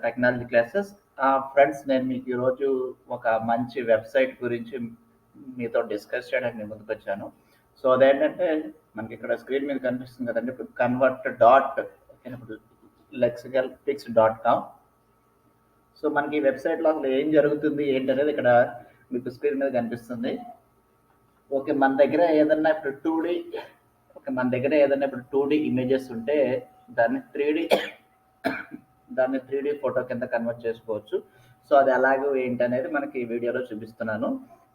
Technology classes. Friends, నేను మీకు ఈరోజు ఒక మంచి వెబ్సైట్ గురించి మీతో డిస్కస్ చేయడానికి నేను ముందుకొచ్చాను. సో అదేంటంటే మనకి ఇక్కడ స్క్రీన్ మీద కనిపిస్తుంది కదండి, ఇప్పుడు కన్వర్ట్ డాట్ ఇప్పుడు LeiaPix.com. సో మనకి ఈ వెబ్సైట్లో అసలు ఏం జరుగుతుంది ఏంటనేది ఇక్కడ మీకు స్క్రీన్ మీద కనిపిస్తుంది. ఓకే, మన దగ్గర ఏదన్నా ఇప్పుడు 2D మన దగ్గర ఏదైనా ఇప్పుడు 2D ఇమేజెస్ ఉంటే దాన్ని 3D ఫోటో కింద కన్వర్ట్ చేసుకోవచ్చు. సో అది ఎలాగో ఏంటనేది మనకి ఈ వీడియోలో చూపిస్తున్నాను.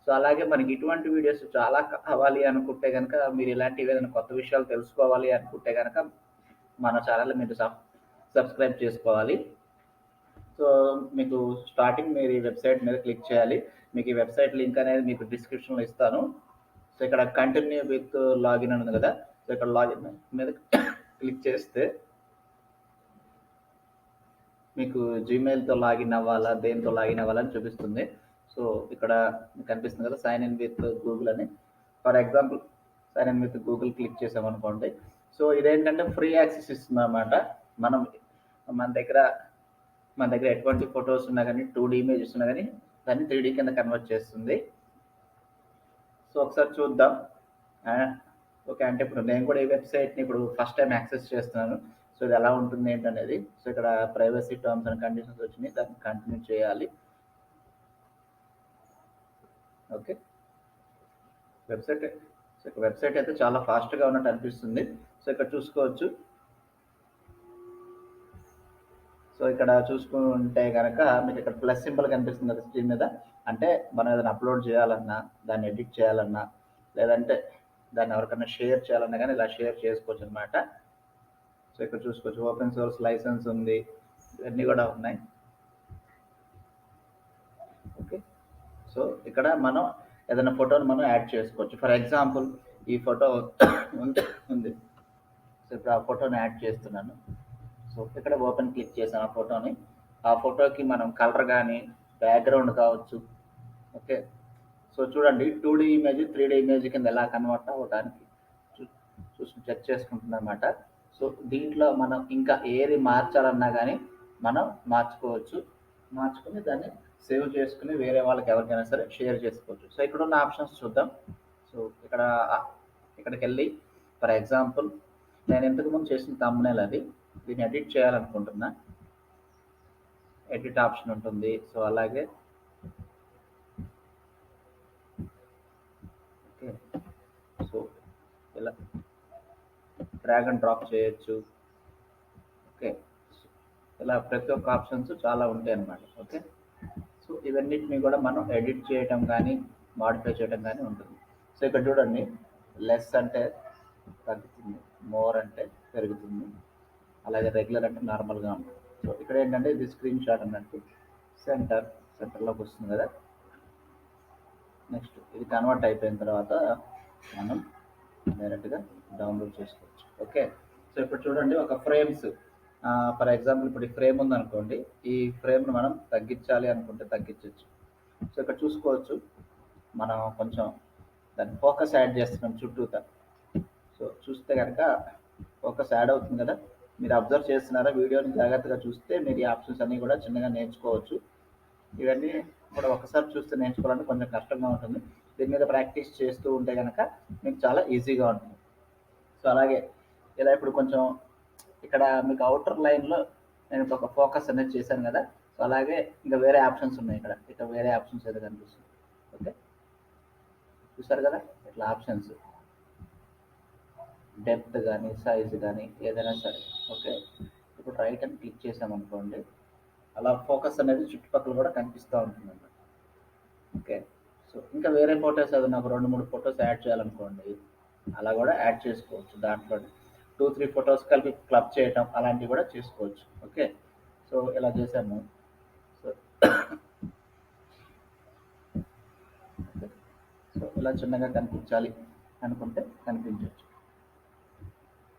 సో అలాగే మనకి ఇటువంటి వీడియోస్ చాలా కావాలి అనుకుంటే కనుక, మీరు ఇలాంటివి ఏదైనా కొత్త విషయాలు తెలుసుకోవాలి అనుకుంటే కనుక మన ఛానల్ మీరు సబ్స్క్రైబ్ చేసుకోవాలి. సో మీకు స్టార్టింగ్ మీరు ఈ వెబ్సైట్ మీద క్లిక్ చేయాలి. మీకు ఈ వెబ్సైట్ లింక్ అనేది మీకు డిస్క్రిప్షన్లో ఇస్తాను. సో ఇక్కడ కంటిన్యూ విత్ లాగిన్ అని ఉంది కదా, సో ఇక్కడ లాగిన్ మీద క్లిక్ చేస్తే మీకు జీమెయిల్తో లాగిన్ అవ్వాలా, దేంతో లాగిన్ అవ్వాలని చూపిస్తుంది. సో ఇక్కడ కనిపిస్తుంది కదా, సైన్ ఇన్ విత్ గూగుల్ అని. For example sign in with Google click చేసామనుకోండి. సో ఇదేంటంటే ఫ్రీ యాక్సెస్ ఇస్తుంది అన్నమాట. మనం మన దగ్గర ఎటువంటి ఫొటోస్ ఉన్నా కానీ, 2D ఇమేజెస్ ఉన్నా కానీ దాన్ని 3D కింద కన్వర్ట్ చేస్తుంది. సో ఒకసారి చూద్దాం. ఓకే, అంటే ఇప్పుడు నేను కూడా ఈ వెబ్సైట్ని ఇప్పుడు ఫస్ట్ టైం యాక్సెస్ చేస్తున్నాను. సో ఇది ఎలా ఉంటుంది ఏంటనేది. సో ఇక్కడ ప్రైవసీ టర్మ్స్ అండ్ కండిషన్స్ వచ్చినాయి, దాన్ని కంటిన్యూ చేయాలి. ఓకే, వెబ్సైట్ అయితే చాలా ఫాస్ట్గా ఉన్నట్టు అనిపిస్తుంది. సో ఇక్కడ చూసుకోవచ్చు. సో ఇక్కడ చూసుకుంటే కనుక మీకు ఇక్కడ ప్లస్ సింబల్ కనిపిస్తుంది కదా స్క్రీన్ మీద. అంటే మనం ఏదైనా అప్లోడ్ చేయాలన్నా, దాన్ని ఎడిట్ చేయాలన్నా, లేదంటే దాన్ని ఎవరికైనా షేర్ చేయాలన్నా కానీ ఇలా షేర్ చేసుకోవచ్చు అనమాట. సో ఇక్కడ చూసుకోవచ్చు, ఓపెన్ సోర్స్ లైసెన్స్ ఉంది, ఇవన్నీ కూడా ఉన్నాయి. ఓకే, సో ఇక్కడ మనం ఏదైనా ఫోటోని మనం యాడ్ చేసుకోవచ్చు. ఫర్ ఎగ్జాంపుల్ ఈ ఫోటో ఉంది. సో ఇప్పుడు ఆ ఫోటోని యాడ్ చేస్తున్నాను. సో ఇక్కడ ఓపెన్ క్లిక్ చేసాను ఆ ఫోటోని. ఆ ఫోటోకి మనం కలర్ కానీ, బ్యాక్గ్రౌండ్ కావచ్చు. ఓకే, సో చూడండి 2D ఇమేజ్ 3D ఇమేజ్ కింద ఎలా కన్వర్ట్ అవ్వడానికి చెక్ చేసుకుంటుంది అనమాట. సో దీంట్లో మనం ఇంకా ఏది మార్చాలన్నా కానీ మనం మార్చుకుని దాన్ని సేవ్ చేసుకుని వేరే వాళ్ళకి ఎవరికైనా సరే షేర్ చేసుకోవచ్చు. సో ఇక్కడ ఉన్న ఆప్షన్స్ చూద్దాం. సో ఇక్కడికి వెళ్ళి ఫర్ ఎగ్జాంపుల్ నేను ఇంతకుముందు చేసిన థంబ్నెయిల్ అది, దీన్ని ఎడిట్ చేయాలనుకుంటున్నా. ఎడిట్ ఆప్షన్ ఉంటుంది. సో అలాగే ఓకే, సో ఇలా డ్రాగ్ అండ్ డ్రాప్ చేయొచ్చు. ఓకే, ఇలా ప్రతి ఒక్క ఆప్షన్స్ చాలా ఉంటాయి అన్నమాట. ఓకే, సో ఇవన్నిటిని కూడా మనం ఎడిట్ చేయటం కానీ, మాడిఫై చేయడం కానీ ఉంటుంది. సో ఇక్కడ చూడండి, లెస్ అంటే తగ్గుతుంది, మోర్ అంటే పెరుగుతుంది, అలాగే రెగ్యులర్ అంటే నార్మల్గా ఉంటుంది. సో ఇక్కడ ఏంటంటే ఇది స్క్రీన్ షాట్ అన్నట్టు సెంటర్లోకి వస్తుంది కదా. నెక్స్ట్ ఇది కన్వర్ట్ అయిపోయిన తర్వాత మనం డైరెక్ట్గా డౌన్లోడ్ చేసుకోవచ్చు. ఓకే, సో ఇప్పుడు చూడండి ఒక ఫ్రేమ్స్, ఫర్ ఎగ్జాంపుల్ ఇప్పుడు ఈ ఫ్రేమ్ ఉందనుకోండి, ఈ ఫ్రేమ్ను మనం తగ్గించాలి అనుకుంటే తగ్గించవచ్చు. సో ఇక్కడ చూసుకోవచ్చు, మనం కొంచెం దాన్ని ఫోకస్ యాడ్ చేస్తున్నాం చుట్టూతా. సో చూస్తే కనుక ఫోకస్ యాడ్ అవుతుంది కదా, మీరు అబ్జర్వ్ చేస్తున్నారా? వీడియోని జాగ్రత్తగా చూస్తే మీరు ఈ ఆప్షన్స్ అన్నీ కూడా చిన్నగా నేర్చుకోవచ్చు. ఇవన్నీ కూడా ఒకసారి చూస్తే నేర్చుకోవాలంటే కొంచెం కష్టంగా ఉంటుంది. దీని మీద ప్రాక్టీస్ చేస్తూ ఉంటే కనుక మీకు చాలా ఈజీగా ఉంటుంది. సో అలాగే ఇలా ఇప్పుడు కొంచెం ఇక్కడ మీకు అవుటర్ లైన్లో నేను ఇప్పుడు ఒక ఫోకస్ అనేది చేశాను కదా. సో అలాగే ఇంకా వేరే ఆప్షన్స్ ఉన్నాయి. ఇక్కడ వేరే ఆప్షన్స్ ఏదో కనిపిస్తుంది. ఓకే, చూసారు కదా, ఇట్లా ఆప్షన్స్ డెప్త్ కానీ, సైజ్ కానీ ఏదైనా సరే. ఓకే, ఇప్పుడు రైట్ అని క్లిక్ చేసామనుకోండి, అలా ఫోకస్ అనేది చుట్టుపక్కల కూడా కనిపిస్తూ ఉంటుంది అన్నమాట. ఓకే, సో ఇంకా వేరే ఫొటోస్ ఏదైనా ఒక 2-3 ఫొటోస్ యాడ్ చేయాలనుకోండి, అలా కూడా యాడ్ చేసుకోవచ్చు. దాంట్లో 2-3 ఫొటోస్ కలిపి క్లబ్ చేయటం అలాంటివి కూడా చేసుకోవచ్చు. ఓకే, సో ఇలా చేశాము. సో ఇలా చిన్నగా కనిపించాలి అనుకుంటే కనిపించవచ్చు.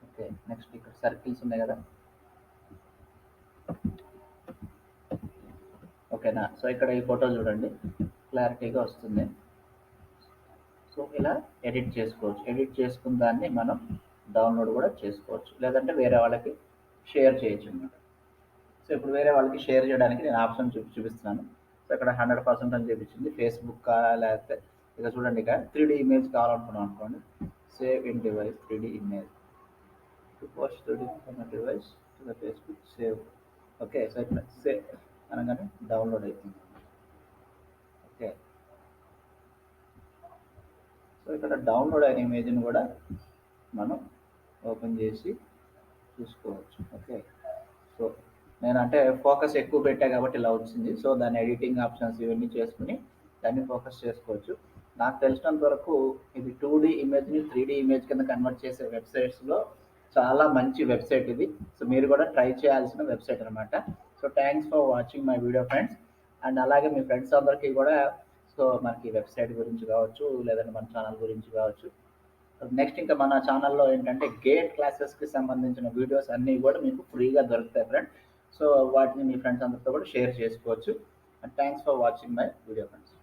ఓకే, నెక్స్ట్ ఇక్కడ సర్కిల్స్ ఉన్నాయి కదా. ఓకేనా, సో ఇక్కడ ఈ ఫోటో చూడండి, క్లారిటీగా వస్తుంది. సో ఇలా ఎడిట్ చేసుకోవచ్చు. ఎడిట్ చేసుకున్న దాన్ని మనం డౌన్లోడ్ కూడా చేసుకోవచ్చు, లేదంటే వేరే వాళ్ళకి షేర్ చేయొచ్చు అన్నమాట. సో ఇప్పుడు వేరే వాళ్ళకి షేర్ చేయడానికి నేను ఆప్షన్ చూపిస్తున్నాను. సో ఇక్కడ 100% అని చూపించింది. ఫేస్బుక్ లేకపోతే ఇక చూడండి, ఇక 3D ఇమేజ్ కావాలనుకున్నాం అనుకోండి, save in device 3D image to post 3D device to the Facebook save. Okay, so ఇక్కడ సేవ్ అనగానే డౌన్లోడ్ అవుతుంది. ఓకే, సో ఇక్కడ డౌన్లోడ్ అయిన ఇమేజ్ని కూడా మనం ఓపెన్ చేసి చూసుకోవచ్చు. ఓకే, సో నేను అంటే ఫోకస్ ఎక్కువ పెట్టా కాబట్టి ఇలా వచ్చింది. సో దాని ఎడిటింగ్ ఆప్షన్స్ ఇవన్నీ చేసుకుని దాన్ని ఫోకస్ చేసుకోవచ్చు. నాకు తెలిసినంత వరకు ఇది 2D ఇమేజ్ని 3D ఇమేజ్ కింద కన్వర్ట్ చేసే వెబ్సైట్స్లో చాలా మంచి వెబ్సైట్ ఇది. సో మీరు కూడా ట్రై చేయాల్సిన వెబ్సైట్ అనమాట. So thanks for watching my video friends. And అలాగే మీ ఫ్రెండ్స్ అందరికీ కూడా సో మనకి వెబ్సైట్ గురించి కావచ్చు, లేదంటే మన ఛానల్ గురించి కావచ్చు. నెక్స్ట్ ఇంకా మన ఛానల్లో ఏంటంటే గేట్ క్లాసెస్కి సంబంధించిన వీడియోస్ అన్నీ కూడా మీకు ఫ్రీగా దొరుకుతాయి ఫ్రెండ్. సో వాటిని మీ ఫ్రెండ్స్ అందరితో కూడా షేర్ చేసుకోవచ్చు. And thanks for watching my video friends.